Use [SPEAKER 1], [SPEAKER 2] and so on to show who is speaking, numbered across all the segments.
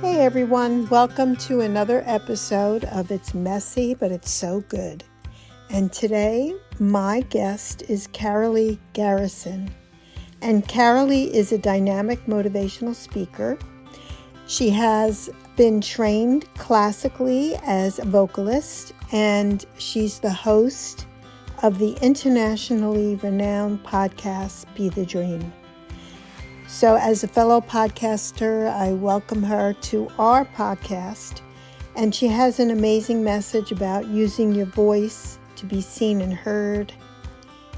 [SPEAKER 1] Hey everyone, welcome to another episode of It's Messy, but It's So Good. And today, my guest is Karaleigh Garrison. And Karaleigh is a dynamic motivational speaker. She has been trained classically as a vocalist, and she's the host of the internationally renowned podcast, Be the Dream. So as a fellow podcaster, I welcome her to our podcast, and she has an amazing message about using your voice to be seen and heard,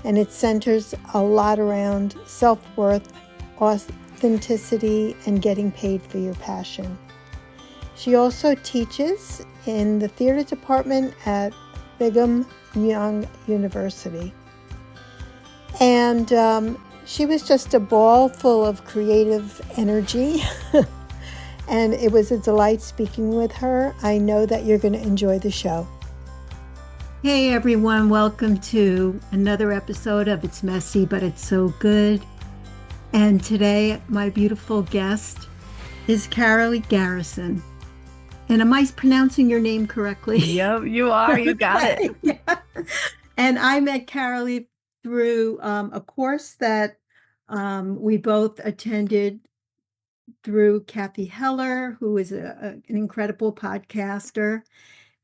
[SPEAKER 1] and it centers a lot around self-worth, authenticity, and getting paid for your passion. She also teaches in the theater department at Brigham Young University, and she was just a ball full of creative energy, and it was a delight speaking with her. I know that you're going to enjoy the show. Hey everyone, welcome to another episode of It's Messy, but It's So Good. And today, my beautiful guest is Karaleigh Garrison. And am I pronouncing your name correctly?
[SPEAKER 2] Yep, you are. You got it.
[SPEAKER 1] Yeah. And I met Karaleigh through a course that we both attended through Kathy Heller, who is an incredible podcaster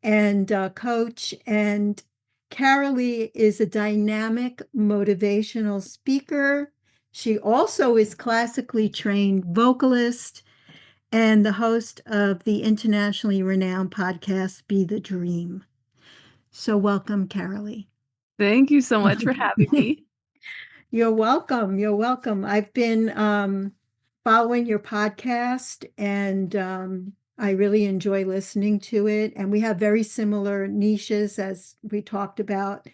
[SPEAKER 1] and coach. And Karaleigh is a dynamic motivational speaker. She also is classically trained vocalist and the host of the internationally renowned podcast, Be the Dream. So welcome, Karaleigh.
[SPEAKER 2] Thank you so much for having me.
[SPEAKER 1] You're welcome. You're welcome. I've been following your podcast, and I really enjoy listening to it. And we have very similar niches, as we talked about.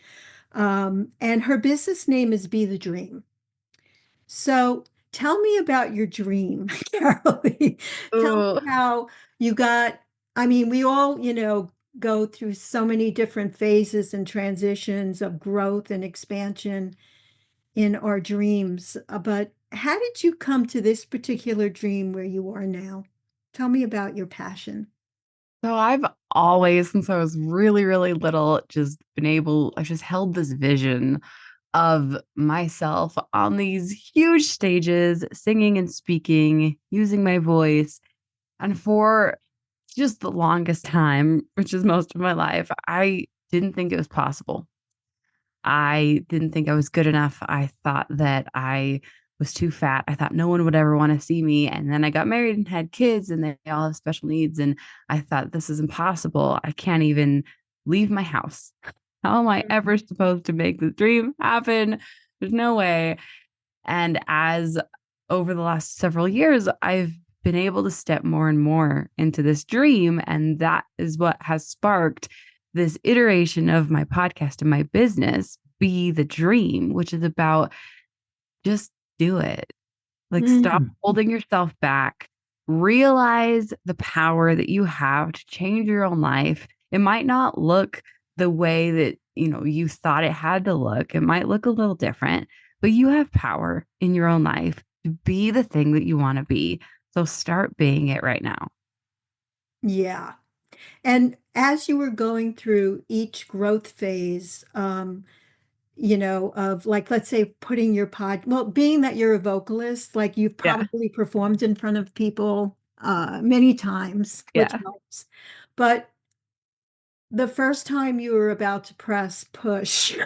[SPEAKER 1] And her business name is Be the Dream. So tell me about your dream, Karaleigh. Tell me how you got, we all, go through so many different phases and transitions of growth and expansion in our dreams. But how did you come to this particular dream where you are now? Tell me about your passion.
[SPEAKER 2] So I've always, since I was really, really little, I've just held this vision of myself on these huge stages, singing and speaking, using my voice. And for just the longest time, which is most of my life, I didn't think it was possible. I didn't think I was good enough. I thought that I was too fat. I thought no one would ever want to see me. And then I got married and had kids, and they all have special needs. And I thought, this is impossible. I can't even leave my house. How am I ever supposed to make this dream happen? There's no way. And as over the last several years, I've been able to step more and more into this dream. And that is what has sparked this iteration of my podcast and my business, Be the Dream, which is about just do it. Like, stop holding yourself back. Realize the power that you have to change your own life. It might not look the way that, you thought it had to look. It might look a little different, but you have power in your own life to be the thing that you want to be. So start being it right now.
[SPEAKER 1] Yeah. And as you were going through each growth phase, of like, let's say putting your being that you're a vocalist, like you've probably performed in front of people many times, which helps. But the first time you were about to press push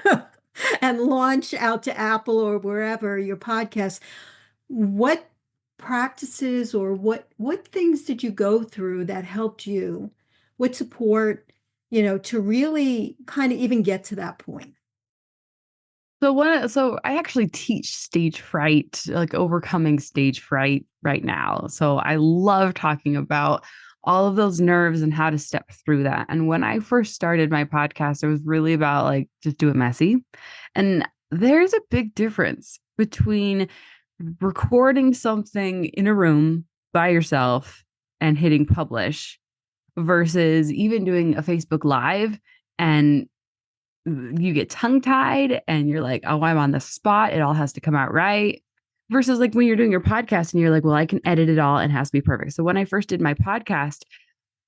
[SPEAKER 1] and launch out to Apple or wherever your podcast, what practices or what things did you go through that helped you? What support, to really kind of even get to that point?
[SPEAKER 2] So I actually teach stage fright, like overcoming stage fright right now. So I love talking about all of those nerves and how to step through that. And when I first started my podcast, it was really about like, just do it messy. And there's a big difference between recording something in a room by yourself and hitting publish versus even doing a Facebook Live and you get tongue-tied and you're like, oh, I'm on the spot. It all has to come out right. versus like when you're doing your podcast and you're like, well, I can edit it all and it has to be perfect. So when I first did my podcast,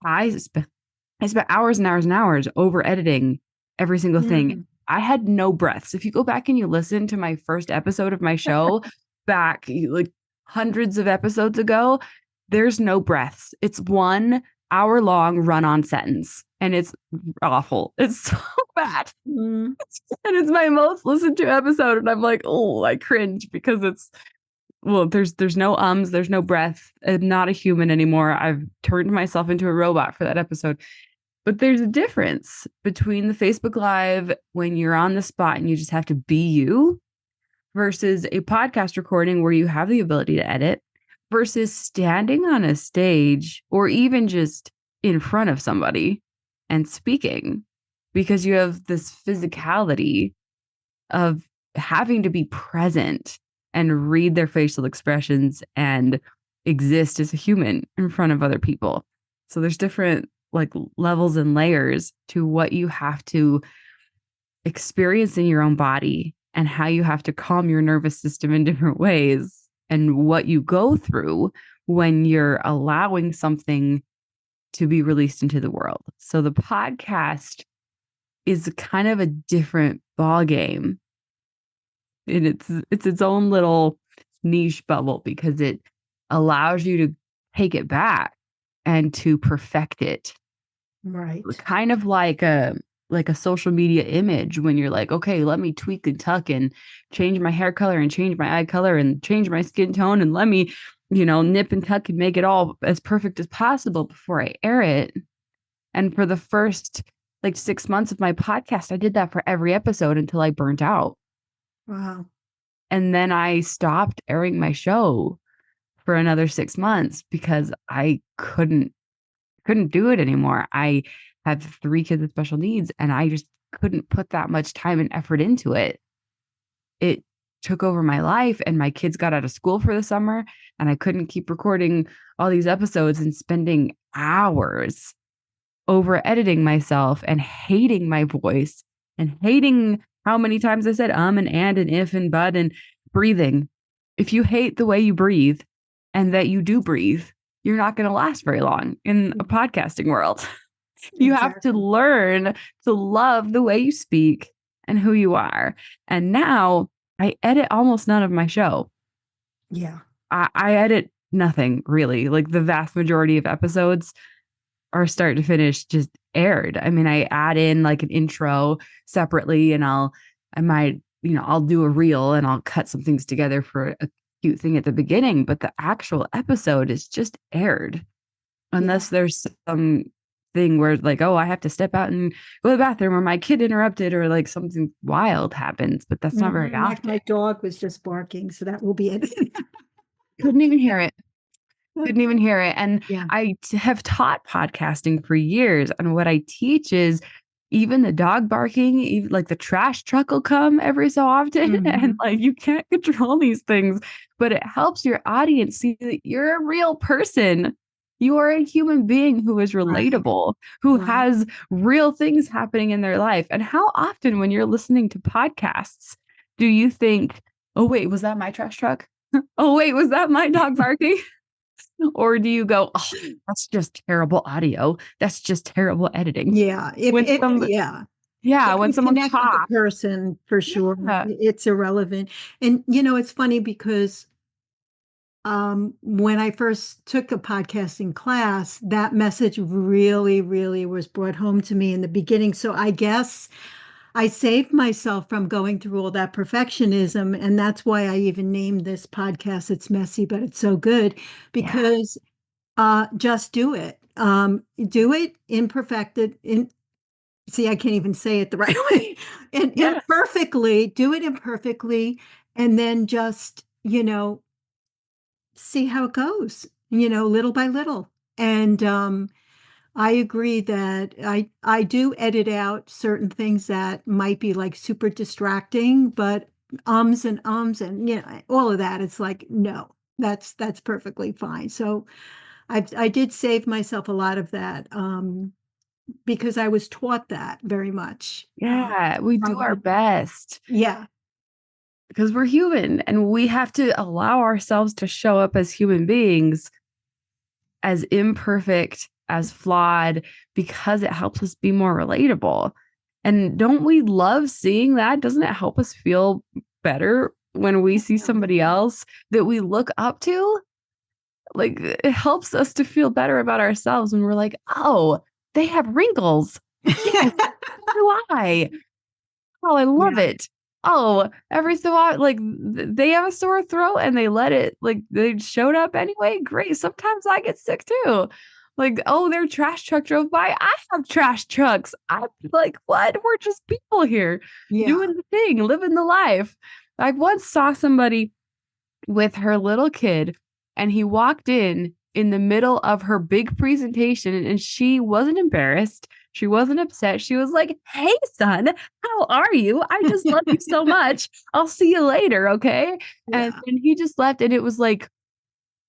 [SPEAKER 2] I spent hours and hours and hours over editing every single thing.
[SPEAKER 1] Mm.
[SPEAKER 2] I had no breaths. If you go back and you listen to my first episode of my show back like hundreds of episodes ago, there's no breaths. It's 1 hour long run on sentence and it's awful. It's so bad.
[SPEAKER 1] Mm.
[SPEAKER 2] And it's my most listened to episode. And I'm like, oh, I cringe because it's, well, there's no ums, there's no breath. I'm not a human anymore. I've turned myself into a robot for that episode. But there's a difference between the Facebook Live when you're on the spot and you just have to be you versus a podcast recording where you have the ability to edit versus standing on a stage or even just in front of somebody and speaking because you have this physicality of having to be present and read their facial expressions and exist as a human in front of other people. So there's different like levels and layers to what you have to experience in your own body and how you have to calm your nervous system in different ways and what you go through when you're allowing something to be released into the world. So the podcast is kind of a different ball game. And it's its own little niche bubble because it allows you to take it back and to perfect it.
[SPEAKER 1] Right.
[SPEAKER 2] Kind of like a social media image when you're like, okay, let me tweak and tuck and change my hair color and change my eye color and change my skin tone and let me, nip and tuck and make it all as perfect as possible before I air it. And for the first like 6 months of my podcast, I did that for every episode until I burnt out.
[SPEAKER 1] Wow.
[SPEAKER 2] And then I stopped airing my show for another 6 months because I couldn't do it anymore. I had 3 kids with special needs and I just couldn't put that much time and effort into it. It took over my life and my kids got out of school for the summer and I couldn't keep recording all these episodes and spending hours over editing myself and hating my voice and hating how many times I said and if and but and breathing. If you hate the way you breathe and that you do breathe, you're not going to last very long in a podcasting world. You have to learn to love the way you speak and who you are. And now I edit almost none of my show.
[SPEAKER 1] Yeah.
[SPEAKER 2] I edit nothing really. Like the vast majority of episodes are start to finish just aired. I mean, I add in like an intro separately and I'll do a reel and I'll cut some things together for a cute thing at the beginning, but the actual episode is just aired. Unless there's some thing where like, oh, I have to step out and go to the bathroom or my kid interrupted or like something wild happens, but that's not very
[SPEAKER 1] Like
[SPEAKER 2] often.
[SPEAKER 1] my dog was just barking, so that will be it.
[SPEAKER 2] Couldn't even hear it. And
[SPEAKER 1] Yeah.
[SPEAKER 2] I have taught podcasting for years. And what I teach is even the dog barking, even like the trash truck will come every so often. And like you can't control these things, but it helps your audience see that you're a real person. You are a human being who is relatable, who has real things happening in their life. And how often when you're listening to podcasts, do you think, oh, wait, was that my trash truck? Oh, wait, was that my dog barking? Or do you go, oh, that's just terrible audio. That's just terrible editing.
[SPEAKER 1] Yeah.
[SPEAKER 2] When someone
[SPEAKER 1] Connect with the
[SPEAKER 2] talks,
[SPEAKER 1] person for sure.
[SPEAKER 2] Yeah.
[SPEAKER 1] It's irrelevant. And it's funny because when I first took a podcasting class, that message really, really was brought home to me in the beginning. So I guess I saved myself from going through all that perfectionism. And that's why I even named this podcast, It's Messy, but It's So Good, because just do it. Do it imperfected. See, I can't even say it the right way. Imperfectly, do it imperfectly, and then just, see how it goes, little by little. And I agree that I do edit out certain things that might be like super distracting, but ums and all of that. It's like, no, that's perfectly fine. So I did save myself a lot of that because I was taught that very much.
[SPEAKER 2] Yeah, we do our best.
[SPEAKER 1] Yeah.
[SPEAKER 2] because we're human and we have to allow ourselves to show up as human beings, as imperfect, as flawed, because it helps us be more relatable. And don't we love seeing that? Doesn't it help us feel better when we see somebody else that we look up to? Like, it helps us to feel better about ourselves when we're like, oh, they have wrinkles. Yes, so do I. Oh, I love it. Oh, every so often, like they have a sore throat and they let it, like they showed up anyway. Great. Sometimes I get sick too. Like, oh, their trash truck drove by. I have trash trucks. I'm like, what? We're just people here doing the thing, living the life. I once saw somebody with her little kid, and he walked in the middle of her big presentation, and she wasn't embarrassed. She wasn't upset. She was like, "Hey, son, how are you? I just love you so much. I'll see you later, okay?" And he just left, and it was like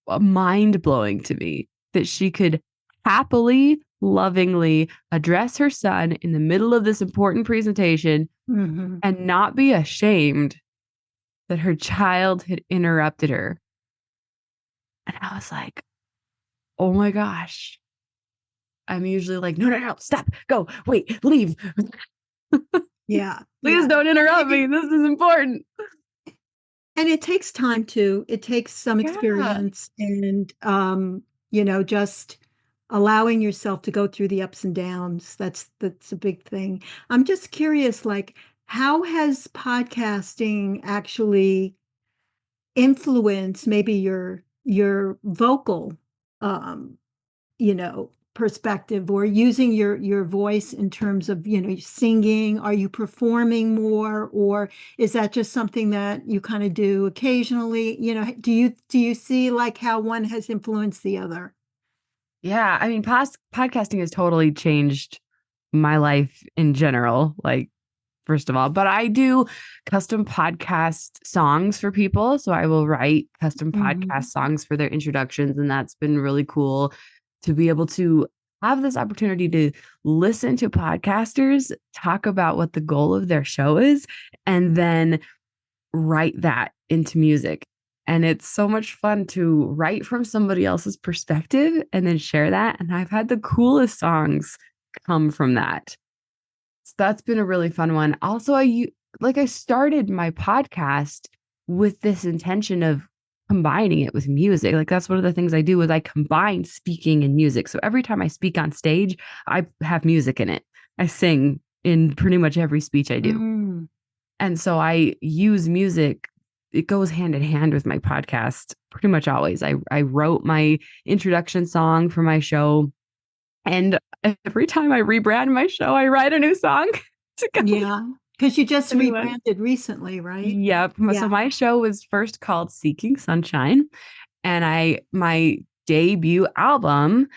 [SPEAKER 2] mind blowing to me that she could happily, lovingly address her son in the middle of this important presentation and not be ashamed that her child had interrupted her. And I was like, oh my gosh. I'm usually like, no, stop, go, wait, leave. Please don't interrupt me. This is important.
[SPEAKER 1] And it takes time too. It takes some experience and, just allowing yourself to go through the ups and downs. That's a big thing. I'm just curious, like, how has podcasting actually influenced maybe your vocal, um, perspective, or using your voice in terms of, singing? Are you performing more, or is that just something that you kind of do occasionally? Do you see like how one has influenced the other?
[SPEAKER 2] Yeah, I mean, podcasting has totally changed my life in general, like, first of all, but I do custom podcast songs for people. So I will write custom podcast songs for their introductions. And that's been really cool to be able to have this opportunity to listen to podcasters talk about what the goal of their show is and then write that into music. And it's so much fun to write from somebody else's perspective and then share that. And I've had the coolest songs come from that. So that's been a really fun one. Also, I started my podcast with this intention of combining it with music. Like, that's one of the things I do is I combine speaking and music. So every time I speak on stage, I have music in it. I sing in pretty much every speech I do. And so I use music. It goes hand in hand with my podcast pretty much always. I wrote my introduction song for my show. And every time I rebrand my show, I write a new song to go.
[SPEAKER 1] Yeah, because you just rebranded recently, right?
[SPEAKER 2] Yep. So my show was first called Seeking Sunshine. And my debut album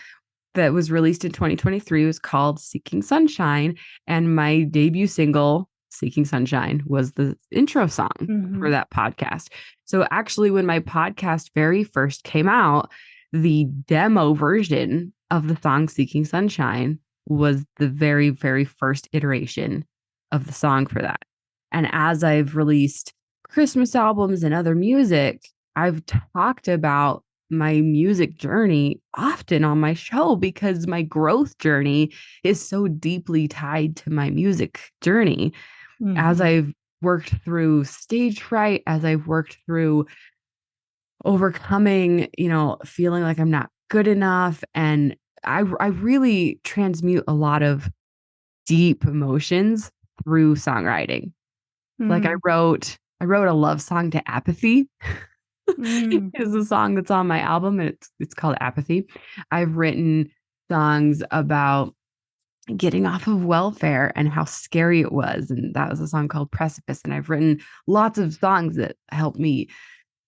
[SPEAKER 2] that was released in 2023 was called Seeking Sunshine. And my debut single, Seeking Sunshine, was the intro song for that podcast. So actually, when my podcast very first came out, the demo version of the song Seeking Sunshine was the very, very first iteration of the song for that. And as I've released Christmas albums and other music, I've talked about my music journey often on my show because my growth journey is so deeply tied to my music journey. As I've worked through stage fright, as I've worked through overcoming, feeling like I'm not good enough. And I really transmute a lot of deep emotions through songwriting. Like I wrote a love song to Apathy. Is a song that's on my album, and it's called Apathy. I've written songs about getting off of welfare and how scary it was, and that was a song called Precipice. And I've written lots of songs that helped me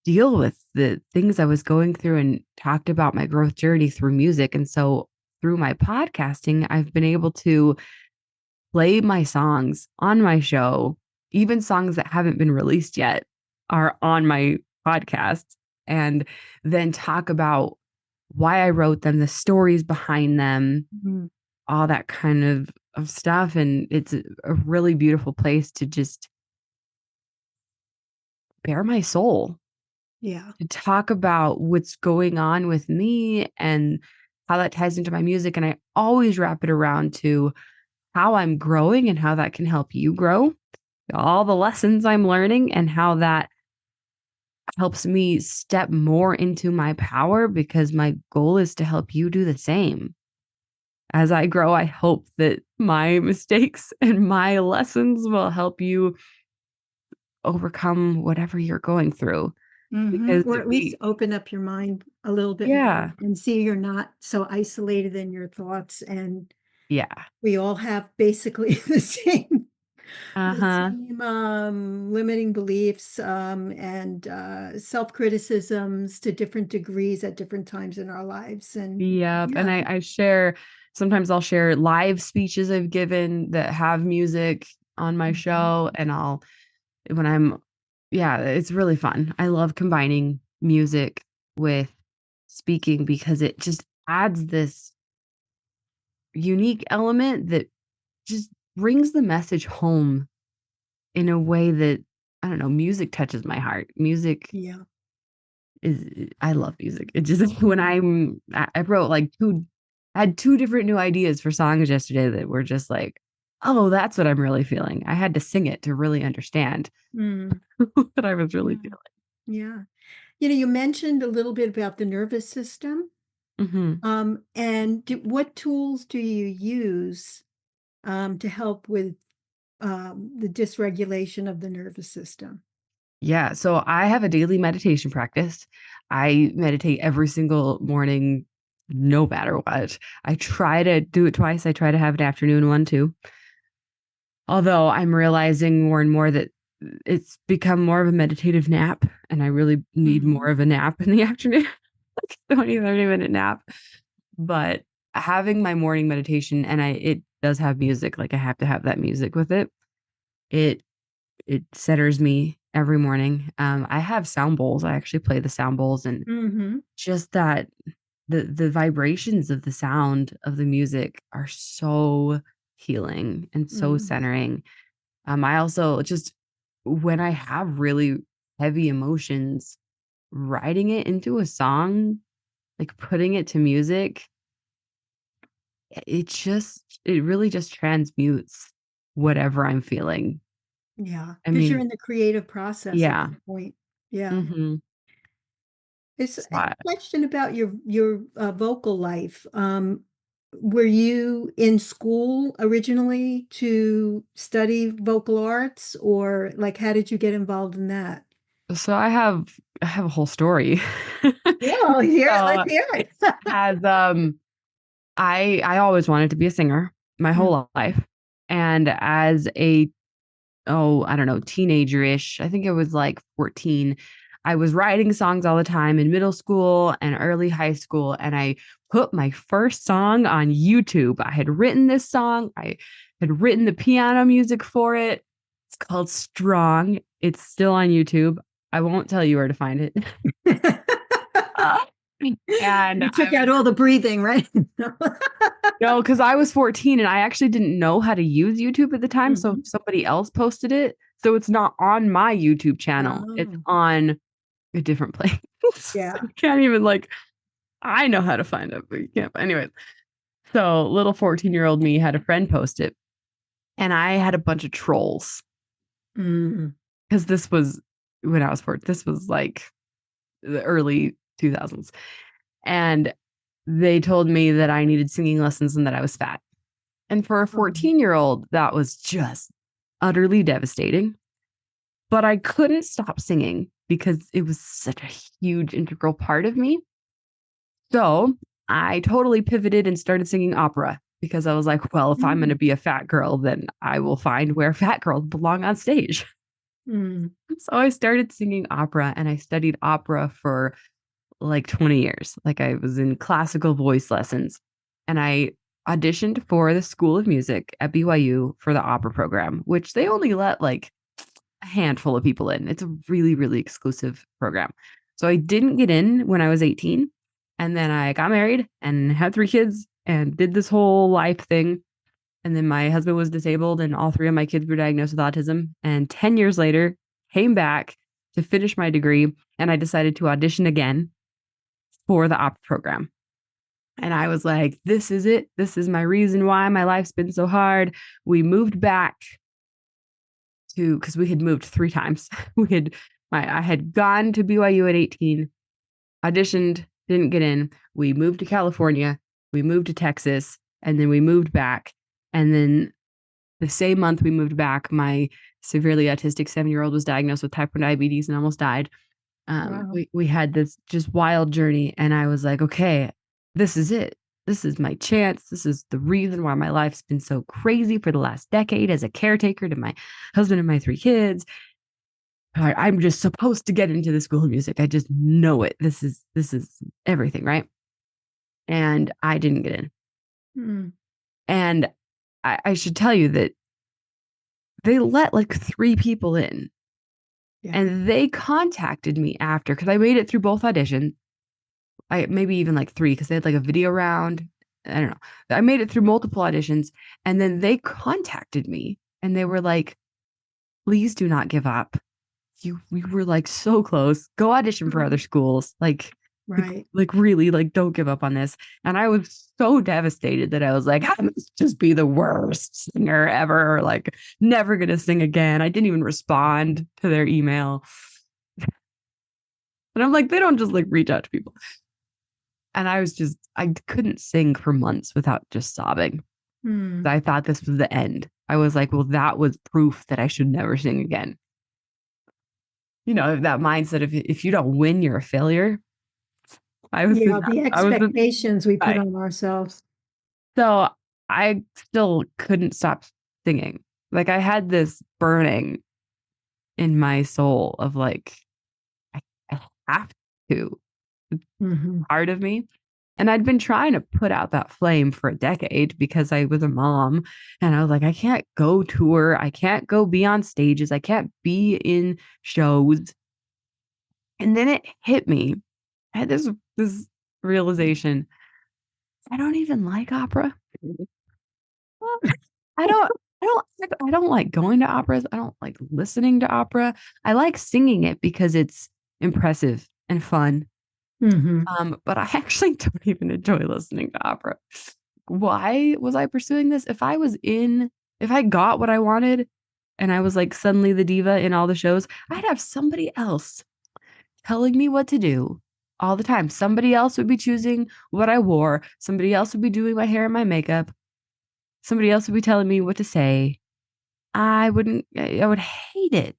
[SPEAKER 2] deal with the things I was going through and talked about my growth journey through music. And so through my podcasting, I've been able to play my songs on my show. Even songs that haven't been released yet are on my podcast, and then talk about why I wrote them, the stories behind them, all that kind of stuff. And it's a really beautiful place to just bare my soul,
[SPEAKER 1] Yeah.
[SPEAKER 2] to talk about what's going on with me and how that ties into my music. And I always wrap it around to how I'm growing and how that can help you grow, all the lessons I'm learning, and how that helps me step more into my power, because my goal is to help you do the same. As I grow, I hope that my mistakes and my lessons will help you overcome whatever you're going through, because
[SPEAKER 1] Or at least
[SPEAKER 2] we
[SPEAKER 1] open up your mind a little bit more
[SPEAKER 2] yeah,
[SPEAKER 1] and see you're not so isolated in your thoughts, and
[SPEAKER 2] yeah.
[SPEAKER 1] we all have basically the
[SPEAKER 2] Uh-huh.
[SPEAKER 1] same, limiting beliefs, and, self-criticisms to different degrees at different times in our lives, and
[SPEAKER 2] Yep, and
[SPEAKER 1] yeah.
[SPEAKER 2] I share sometimes I'll share live speeches I've given that have music on my
[SPEAKER 1] Mhm.
[SPEAKER 2] show, and I'll when I'm yeah, it's really fun. I love combining music with speaking because it just adds this unique element that just brings the message home in a way that, I don't know, music touches my heart. Music
[SPEAKER 1] Yeah.
[SPEAKER 2] is I love music. It just when I wrote like 2 I had 2 different new ideas for songs yesterday that were just like, "Oh, that's what I'm really feeling." I had to sing it to really understand
[SPEAKER 1] Mm.
[SPEAKER 2] what I was really
[SPEAKER 1] Yeah.
[SPEAKER 2] feeling.
[SPEAKER 1] Yeah. You mentioned a little bit about the nervous system.
[SPEAKER 2] Mhm.
[SPEAKER 1] And what tools do you use to help with the dysregulation of the nervous system?
[SPEAKER 2] Yeah, so I have a daily meditation practice. I meditate every single morning, no matter what. I try to do it twice. I try to have an afternoon one too. Although I'm realizing more and more that it's become more of a meditative nap, and I really need more
[SPEAKER 1] Hmm.
[SPEAKER 2] of a nap in the afternoon, like 20, 30-minute nap. But having my morning meditation, and it does have music, like I have to have that music with it. It it centers me every morning. I have sound bowls. I actually play the sound bowls, and
[SPEAKER 1] Hmm.
[SPEAKER 2] just that the vibrations of the sound of the music are so healing and so
[SPEAKER 1] Mm.
[SPEAKER 2] centering. I also just when I have really heavy emotions, writing it into a song, like putting it to music, it really just transmutes whatever I'm feeling.
[SPEAKER 1] Yeah,
[SPEAKER 2] I
[SPEAKER 1] because you're
[SPEAKER 2] mean,
[SPEAKER 1] in the creative process at
[SPEAKER 2] yeah.
[SPEAKER 1] that point. Yeah.
[SPEAKER 2] Mhm.
[SPEAKER 1] It's
[SPEAKER 2] So
[SPEAKER 1] a question about your vocal life. Were you in school originally to study vocal arts, or like how did you get involved in that?
[SPEAKER 2] so I have a whole story.
[SPEAKER 1] Yeah, well, here, let's
[SPEAKER 2] So,
[SPEAKER 1] hear it.
[SPEAKER 2] as, I always wanted to be a singer my
[SPEAKER 1] Mm,
[SPEAKER 2] whole life, and as a oh, I don't know, teenager-ish. I think it was like 14. I was writing songs all the time in middle school and early high school, and I put my first song on YouTube. I had written this song. I had written the piano music for it. It's called Strong. It's still on YouTube. I won't tell you where to find it. Uh, and
[SPEAKER 1] You
[SPEAKER 2] I
[SPEAKER 1] took out all the breathing, right?
[SPEAKER 2] No, because I was 14 and I actually didn't know how to use YouTube at the time, so
[SPEAKER 1] Mhm.
[SPEAKER 2] somebody else posted it. So it's not on my YouTube channel. It's
[SPEAKER 1] Oh,
[SPEAKER 2] on a different place. So
[SPEAKER 1] yeah.
[SPEAKER 2] you can't even like I know how to find it, but you can't. Anyways, so little 14-year-old me had a friend post it, and I had a bunch of trolls
[SPEAKER 1] Mm,
[SPEAKER 2] because this was when I was 14. This was like the early 2000s. And they told me that I needed singing lessons and that I was fat. And for a
[SPEAKER 1] um,
[SPEAKER 2] 14-year-old, that was just utterly devastating. But I couldn't stop singing because it was such a huge integral part of me. So I totally pivoted and started singing opera because I was like, well, if I'm going
[SPEAKER 1] mm,
[SPEAKER 2] to be a fat girl, then I will find where fat girls belong on stage.
[SPEAKER 1] mm,
[SPEAKER 2] So I started singing opera and I studied opera for like 20 years. Like I was in classical voice lessons and I auditioned for the School of Music at BYU for the opera program, which they only let like a handful of people in. It's a really, really exclusive program. So I didn't get in when I was 18. And then I got married and had 3 kids and did this whole life thing. And then my husband was disabled and all 3 of my kids were diagnosed with autism. And 10 years later, came back to finish my degree, and I decided to audition again for the opera program. And I was like, this is it. This is my reason why my life's been so hard. We moved back because we had moved 3 times. I had gone to BYU at 18, auditioned, didn't get in. We moved to California, we moved to Texas, and then we moved back. And then the same month we moved back, my severely autistic 7-year-old was diagnosed with type 1 diabetes and almost died.
[SPEAKER 1] Wow.
[SPEAKER 2] We had this just wild journey, and I was like, okay, this is it. This is my chance. This is the reason why my life's been so crazy for the last decade as a caretaker to my husband and my 3 kids. I'm just supposed to get into the school of music. I just know it. This is everything, right? And I didn't get in.
[SPEAKER 1] Mm.
[SPEAKER 2] And I should tell you that they let like 3 people in.
[SPEAKER 1] Yeah.
[SPEAKER 2] And they contacted me after, because I made it through both auditions. Maybe even like 3, because they had like a video round. I don't know. I made it through multiple auditions, and then they contacted me and they were like, please do not give up. We were like so close. Go audition for other schools.
[SPEAKER 1] Right.
[SPEAKER 2] Like really, like don't give up on this. And I was so devastated that I was like, I must just be the worst singer ever. Like never gonna sing again. I didn't even respond to their email. And I'm like, they don't just like reach out to people. And I couldn't sing for months without just sobbing.
[SPEAKER 1] Mm.
[SPEAKER 2] I thought this was the end. I was like, well, that was proof that I should never sing again. You know, that mindset of if you don't win, you're a failure.
[SPEAKER 1] The expectations we put
[SPEAKER 2] right.
[SPEAKER 1] on ourselves.
[SPEAKER 2] So I still couldn't stop singing. Like I had this burning in my soul of like, I have to.
[SPEAKER 1] Mm-hmm.
[SPEAKER 2] Part of me. And I'd been trying to put out that flame for a decade because I was a mom, and I was like, I can't go tour. I can't go be on stages. I can't be in shows. And then it hit me. I had this realization. I don't even like opera. I don't like going to operas. I don't like listening to opera. I like singing it because it's impressive and fun.
[SPEAKER 1] Mm-hmm.
[SPEAKER 2] But I actually don't even enjoy listening to opera. Why was I pursuing this? If I got what I wanted and I was like suddenly the diva in all the shows, I'd have somebody else telling me what to do all the time. Somebody else would be choosing what I wore. Somebody else would be doing my hair and my makeup. Somebody else would be telling me what to say. I would hate it.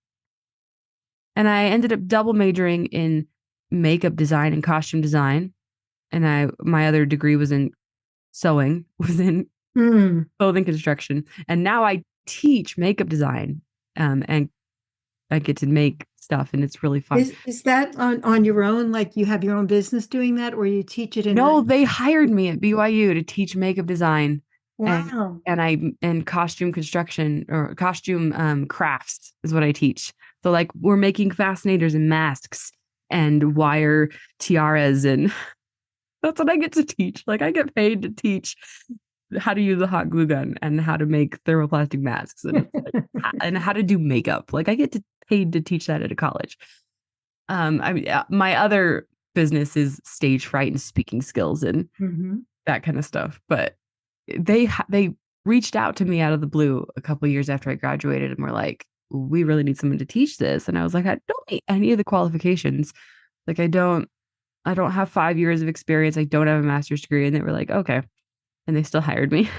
[SPEAKER 2] And I ended up double majoring in makeup design and costume design. And my other degree was in sewing, was in clothing construction. And now I teach makeup design. And I get to make stuff, and it's really fun.
[SPEAKER 1] Is that on your own? Like you have your own business doing that, or you teach it in?
[SPEAKER 2] No, they hired me at BYU to teach makeup design.
[SPEAKER 1] Wow.
[SPEAKER 2] And costume construction or costume crafts is what I teach. So like we're making fascinators and masks and wire tiaras, and that's what I get to teach. Like I get paid to teach how to use a hot glue gun and how to make thermoplastic masks and how to do makeup. Like I get paid to teach that at a college. My other business is Stage Fright and speaking skills and that kind of stuff. But they reached out to me out of the blue a couple of years after I graduated and were like, we really need someone to teach this. And I was like, I don't need any of the qualifications. Like I don't have 5 years of experience. I don't have a master's degree. And they were like, okay. And they still hired me.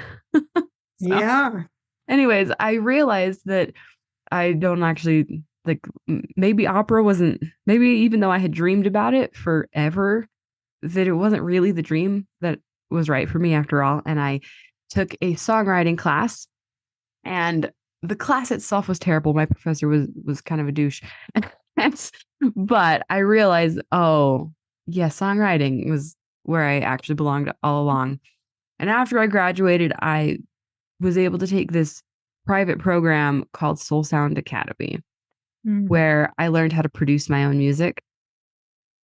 [SPEAKER 1] Yeah.
[SPEAKER 2] Anyways, I realized that I don't actually like, maybe opera wasn't, maybe even though I had dreamed about it forever, that it wasn't really the dream that was right for me after all. And I took a songwriting class, and the class itself was terrible. My professor was kind of a douche. But I realized, oh, yeah, songwriting was where I actually belonged all along. And after I graduated, I was able to take this private program called Soul Sound Academy, where I learned how to produce my own music.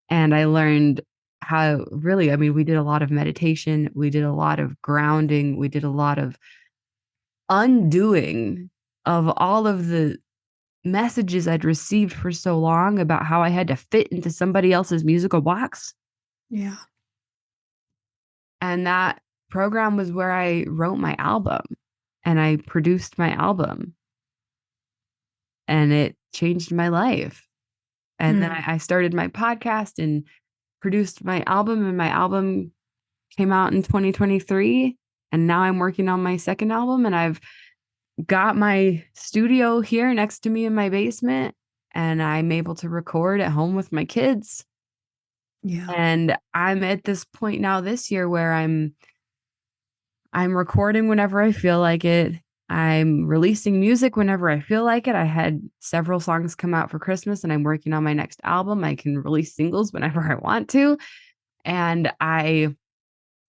[SPEAKER 2] And I learned how really, I mean, we did a lot of meditation. We did a lot of grounding. We did a lot of undoing of all of the messages I'd received for so long about how I had to fit into somebody else's musical box.
[SPEAKER 1] Yeah.
[SPEAKER 2] And that program was where I wrote my album and I produced my album, and it changed my life. And then
[SPEAKER 1] Mm.
[SPEAKER 2] I started my podcast and produced my album, and my album came out in 2023. And now I'm working on my second album, and I've got my studio here next to me in my basement, and I'm able to record at home with my kids.
[SPEAKER 1] Yeah.
[SPEAKER 2] And I'm at this point now this year where I'm recording whenever I feel like it. I'm releasing music whenever I feel like it. I had several songs come out for Christmas, and I'm working on my next album. I can release singles whenever I want to. And I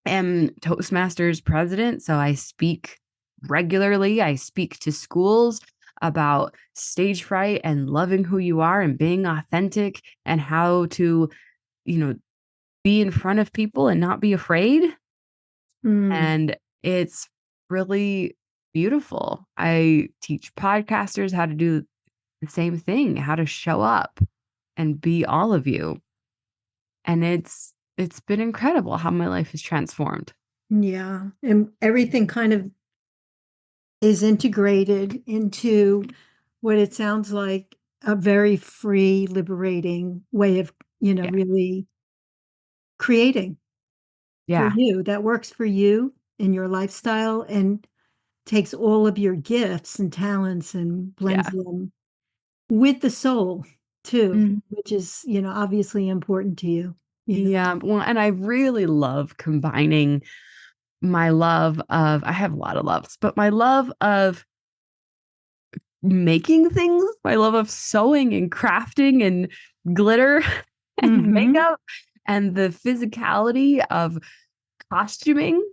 [SPEAKER 2] am Toastmasters president, so I speak regularly. I speak to schools about stage fright and loving who you are and being authentic, and how to, you know, be in front of people and not be afraid.
[SPEAKER 1] Mm.
[SPEAKER 2] And it's really beautiful. I teach podcasters how to do the same thing, how to show up and be all of you. And it's been incredible how my life has transformed.
[SPEAKER 1] Yeah. And everything kind of is integrated into what it sounds like a very free, liberating way of,
[SPEAKER 2] Yeah.
[SPEAKER 1] really creating for
[SPEAKER 2] Yeah.
[SPEAKER 1] you that works for you in your lifestyle and takes all of your gifts and talents and blends
[SPEAKER 2] Yeah.
[SPEAKER 1] them with the soul too,
[SPEAKER 2] Mhm.
[SPEAKER 1] which is, obviously important to you, you know?
[SPEAKER 2] Yeah. Well, and I really love combining my love of, I have a lot of loves, but my love of making things, my love of sewing and crafting and glitter and
[SPEAKER 1] Mhm.
[SPEAKER 2] makeup, and the physicality of costuming,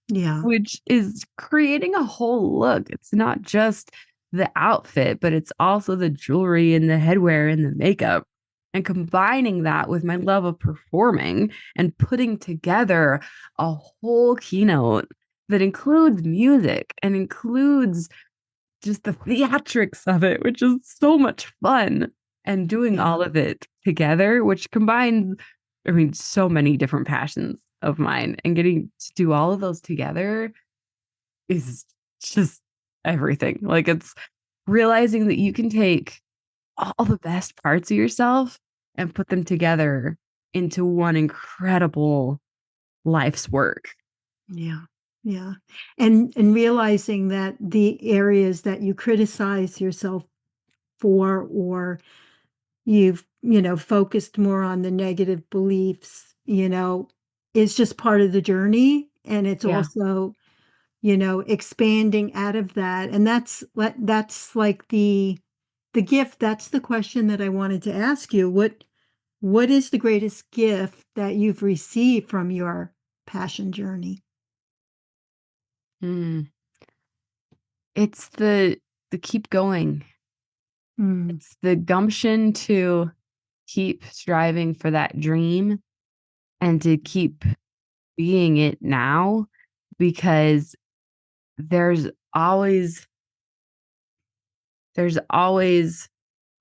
[SPEAKER 1] Yeah.
[SPEAKER 2] which is creating a whole look. It's not just the outfit, but it's also the jewelry and the headwear and the makeup. And combining that with my love of performing and putting together a whole keynote that includes music and includes just the theatrics of it, which is so much fun. And doing
[SPEAKER 1] Yeah.
[SPEAKER 2] all of it together, which combines, I mean, so many different passions of mine, and getting to do all of those together is just everything. Like, it's realizing that you can take all the best parts of yourself and put them together into one incredible life's work.
[SPEAKER 1] Yeah. Yeah. And realizing that the areas that you criticize yourself for, or you've, focused more on the negative beliefs, is just part of the journey. And it's
[SPEAKER 2] Yeah.
[SPEAKER 1] also, expanding out of that. And that's like the gift. That's the question that I wanted to ask you. What is the greatest gift that you've received from your passion journey?
[SPEAKER 2] Mm. It's the keep going.
[SPEAKER 1] Mm.
[SPEAKER 2] It's the gumption to keep striving for that dream and to keep being it now, because there's always there's always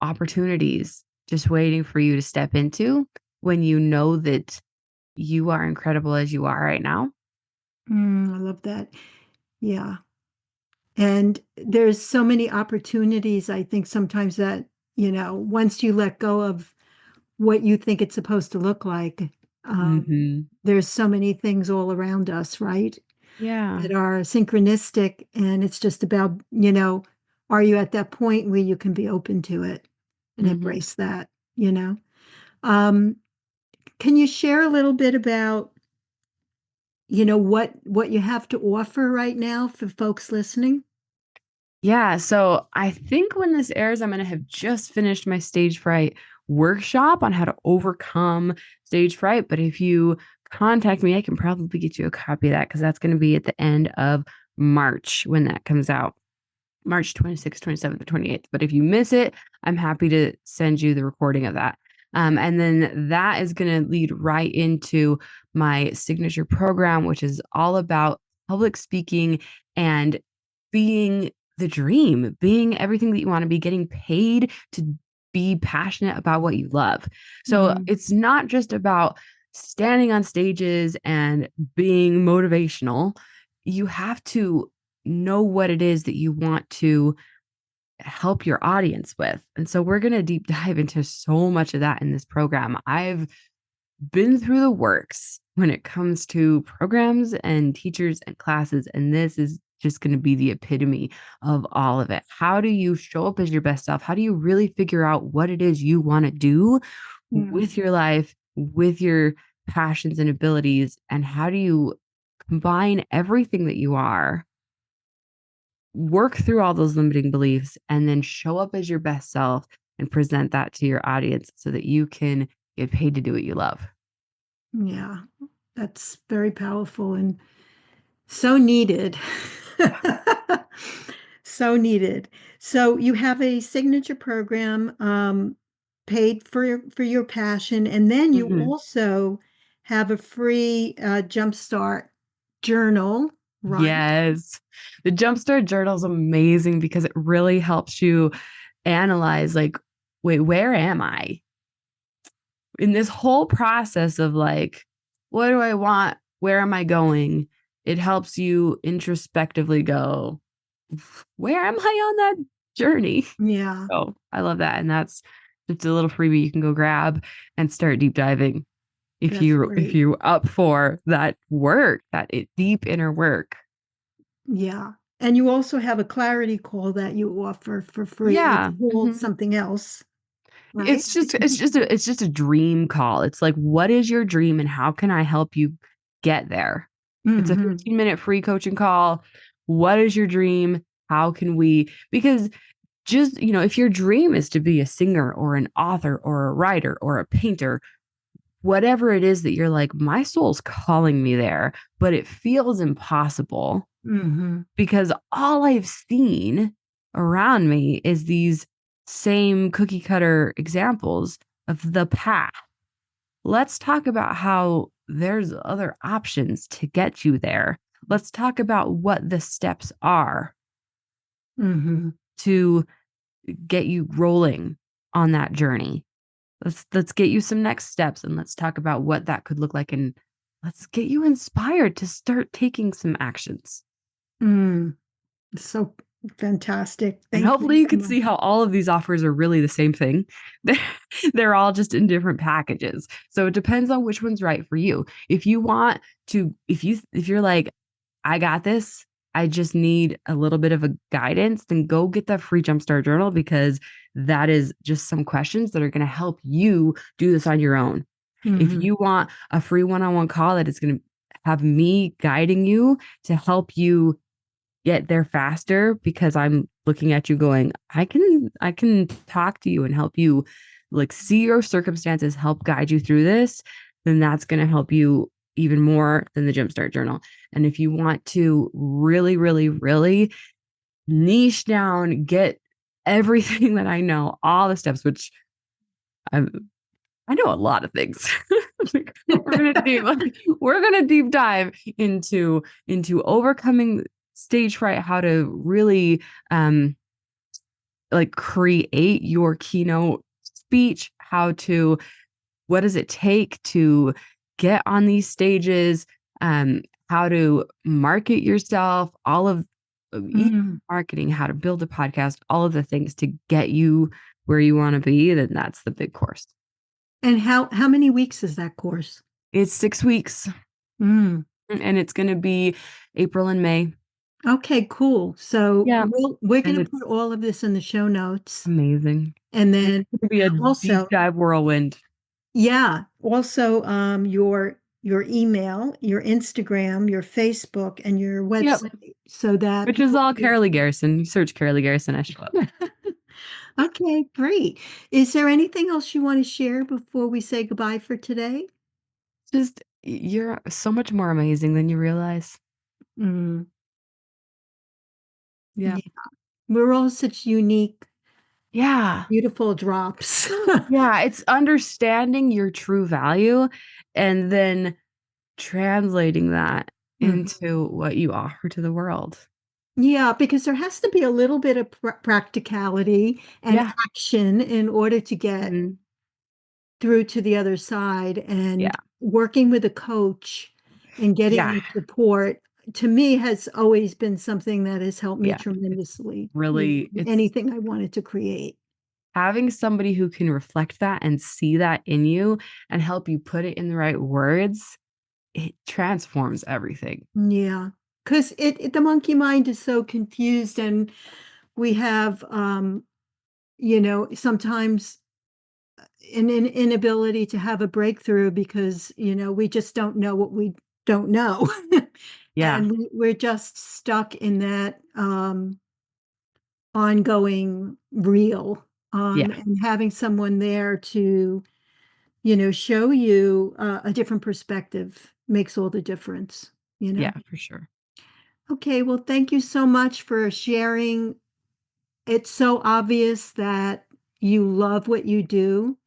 [SPEAKER 2] opportunities just waiting for you to step into when you know that you are incredible as you are right now.
[SPEAKER 1] I love that. Yeah. And there's so many opportunities, I think sometimes that, once you let go of what you think it's supposed to look like,
[SPEAKER 2] Mhm.
[SPEAKER 1] there's so many things all around us, right?
[SPEAKER 2] Yeah.
[SPEAKER 1] That are synchronistic. And it's just about, are you at that point where you can be open to it and
[SPEAKER 2] Mhm.
[SPEAKER 1] embrace that, you know? Um, can you share a little bit about, what you have to offer right now for folks listening?
[SPEAKER 2] Yeah, so I think when this airs, I'm gonna have just finished my stage fright workshop on how to overcome stage fright. But if you contact me, I can probably get you a copy of that, because that's gonna be at the end of March when that comes out. March 26th, 27th, or 28th. But if you miss it, I'm happy to send you the recording of that. And then that is going to lead right into my signature program, which is all about public speaking and being the dream, being everything that you want to be, getting paid to be passionate about what you love. So
[SPEAKER 1] Mm-hmm.
[SPEAKER 2] it's not just about standing on stages and being motivational. You have to know what it is that you want to help your audience with. And so we're going to deep dive into so much of that in this program. I've been through the works when it comes to programs and teachers and classes, and this is just going to be the epitome of all of it. How do you show up as your best self? How do you really figure out what it is you want to do with your life, with your passions and abilities, and how do you combine everything that you are, work through all those limiting beliefs, and then show up as your best self and present that to your audience so that you can get paid to do what you love?
[SPEAKER 1] Yeah, that's very powerful and so needed. So needed. So you have a signature program paid for your passion, and then you
[SPEAKER 2] Mhm.
[SPEAKER 1] also have a free Jumpstart Journal, right?
[SPEAKER 2] Yes. The Jumpstart Journal is amazing because it really helps you analyze, like, wait, where am I in this whole process of like, what do I want? Where am I going? It helps you introspectively go, where am I on that journey?
[SPEAKER 1] Yeah,
[SPEAKER 2] So I love that. And that's just a little freebie you can go grab and start deep diving
[SPEAKER 1] that's
[SPEAKER 2] if
[SPEAKER 1] great.
[SPEAKER 2] you up for that work, deep inner work.
[SPEAKER 1] Yeah. And you also have a clarity call that you offer for free. It's
[SPEAKER 2] Yeah.
[SPEAKER 1] called
[SPEAKER 2] Mhm.
[SPEAKER 1] something else, right?
[SPEAKER 2] It's just a dream call. It's like, what is your dream and how can I help you get there? It's a
[SPEAKER 1] Hmm.
[SPEAKER 2] 15-minute free coaching call. What is your dream? How can we, because just, if your dream is to be a singer or an author or a writer or a painter, whatever it is that you're like, my soul's calling me there, but it feels impossible
[SPEAKER 1] Hmm.
[SPEAKER 2] because all I've seen around me is these same cookie cutter examples of the path. Let's talk about how there's other options to get you there. Let's talk about what the steps are
[SPEAKER 1] Hmm.
[SPEAKER 2] to get you rolling on that journey. Let's get you some next steps and let's talk about what that could look like, and let's get you inspired to start taking some actions.
[SPEAKER 1] Mm. So fantastic.
[SPEAKER 2] And
[SPEAKER 1] Thank you
[SPEAKER 2] hopefully you
[SPEAKER 1] so
[SPEAKER 2] can
[SPEAKER 1] much.
[SPEAKER 2] see how all of these offers are really the same thing. They're, they're all just in different packages. So it depends on which one's right for you. If you want to, if you're like, I got this, I just need a little bit of a guidance, then go get that free Jumpstart Journal because that is just some questions that are going to help you do this on your own. If
[SPEAKER 1] Hmm.
[SPEAKER 2] you want a free one-on-one call that is going to have me guiding you to help you get there faster because I'm looking at you going, I can talk to you and help you like see your circumstances, help guide you through this, then that's going to help you even more than the Jumpstart Journal. And if you want to really, really, really niche down, get everything that I know, all the steps, which I I know a lot of things. Like, we're gonna deep dive into overcoming stage fright, how to really like create your keynote speech, how to what does it take to get on these stages, um, how to market yourself, all of
[SPEAKER 1] Mm.
[SPEAKER 2] marketing, how to build a podcast, all of the things to get you where you want to be, then that's the big course.
[SPEAKER 1] And how many weeks is that course?
[SPEAKER 2] It's 6 weeks,
[SPEAKER 1] Mm.
[SPEAKER 2] and it's gonna be April and May.
[SPEAKER 1] Okay, cool. So
[SPEAKER 2] Yeah,
[SPEAKER 1] we're
[SPEAKER 2] and
[SPEAKER 1] going to put
[SPEAKER 2] it's
[SPEAKER 1] all of this in the show notes.
[SPEAKER 2] amazing.
[SPEAKER 1] And
[SPEAKER 2] It's
[SPEAKER 1] then
[SPEAKER 2] gonna be a deep
[SPEAKER 1] also,
[SPEAKER 2] dive whirlwind.
[SPEAKER 1] yeah, also your email, your Instagram, your Facebook, and your
[SPEAKER 2] Yep,
[SPEAKER 1] website so that
[SPEAKER 2] which is
[SPEAKER 1] people
[SPEAKER 2] all
[SPEAKER 1] can.
[SPEAKER 2] Karaleigh Garrison. You search Karaleigh Garrison, I show up.
[SPEAKER 1] Okay, great. Is there anything else you want to share before we say goodbye for today?
[SPEAKER 2] Just you're so much more amazing than you realize.
[SPEAKER 1] Mm,
[SPEAKER 2] Yeah.
[SPEAKER 1] yeah. We're all such unique,
[SPEAKER 2] Yeah.
[SPEAKER 1] beautiful drops.
[SPEAKER 2] Yeah, it's understanding your true value and then translating that
[SPEAKER 1] Mhm.
[SPEAKER 2] into what you offer to the world.
[SPEAKER 1] Yeah, because there has to be a little bit of practicality and
[SPEAKER 2] Yeah.
[SPEAKER 1] action in order to get
[SPEAKER 2] Mhm.
[SPEAKER 1] through to the other side,
[SPEAKER 2] Yeah.
[SPEAKER 1] and working with a coach and getting
[SPEAKER 2] Yeah.
[SPEAKER 1] the support, to me, has always been something that has helped me
[SPEAKER 2] Yeah. It's
[SPEAKER 1] tremendously,
[SPEAKER 2] really it's
[SPEAKER 1] anything I wanted to create.
[SPEAKER 2] having somebody who can reflect that and see that in you and help you put it in the right words, it transforms everything.
[SPEAKER 1] Yeah, 'cause the monkey mind is so confused, and we have, sometimes an inability to have a breakthrough because, we just don't know what we don't know.
[SPEAKER 2] Yeah.
[SPEAKER 1] And we're just stuck in that, ongoing reel,
[SPEAKER 2] Yeah.
[SPEAKER 1] and having someone there to, show you, a different perspective makes all the difference, you know?
[SPEAKER 2] Yeah, for sure.
[SPEAKER 1] Okay, well, thank you so much for sharing. It's so obvious that you love what you do,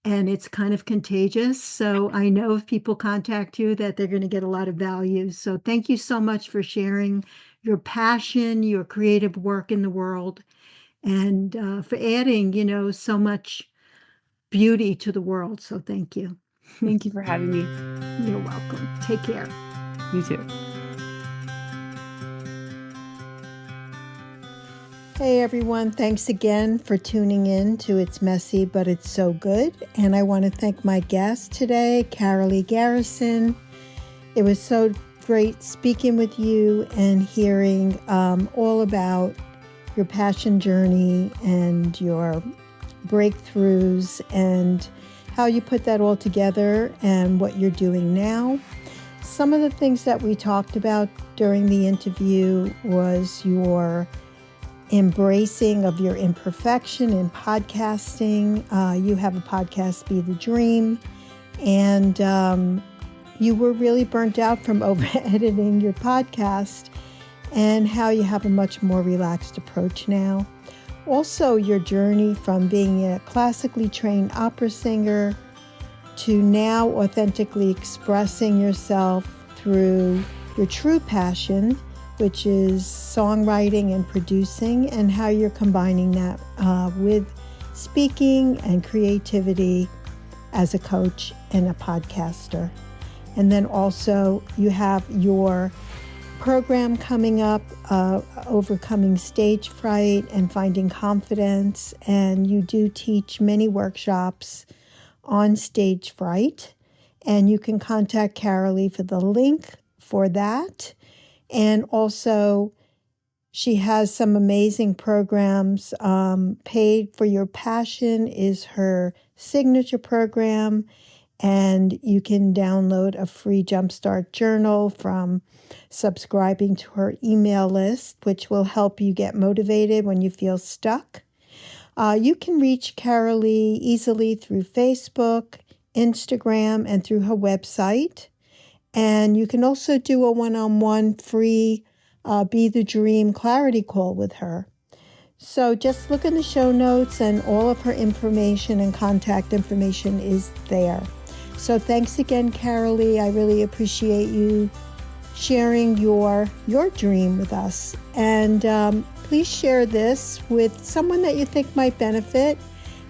[SPEAKER 1] and it's kind of contagious. So I know if people contact you that they're going to get a lot of value. So thank you so much for sharing your passion, your creative work in the world, and for adding, so much beauty to the world. So thank you.
[SPEAKER 2] Thank you for having me.
[SPEAKER 1] You're welcome. Take care.
[SPEAKER 2] You too.
[SPEAKER 1] Hey everyone, thanks again for tuning in to It's Messy, but It's So Good. And I want to thank my guest today, Karaleigh Garrison. It was so great speaking with you and hearing all about your passion journey and your breakthroughs and how you put that all together and what you're doing now. Some of the things that we talked about during the interview was your embracing of your imperfection in podcasting. You have a podcast, Be the Dream, and you were really burnt out from over editing your podcast, and how you have a much more relaxed approach now. Also, your journey from being a classically trained opera singer to now authentically expressing yourself through your true passion, which is songwriting and producing, and how you're combining that with speaking and creativity as a coach and a podcaster. And then also you have your program coming up, Overcoming Stage Fright and Finding Confidence, and you do teach many workshops on Stage Fright, and you can contact Karaleigh for the link for that. And also, she has some amazing programs. Paid for Your Passion is her signature program, and you can download a free Jumpstart Journal from subscribing to her email list, which will help you get motivated when you feel stuck. You can reach Karaleigh easily through Facebook, Instagram, and through her website. And you can also do a one-on-one free Be the Dream clarity call with her. So just look in the show notes, and all of her information and contact information is there. So thanks again, Karaleigh. I really appreciate you sharing your dream with us. And please share this with someone that you think might benefit.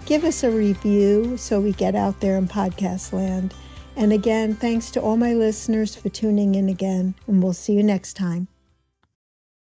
[SPEAKER 1] Give us a review so we get out there in podcast land. And again, thanks to all my listeners for tuning in again, and we'll see you next time.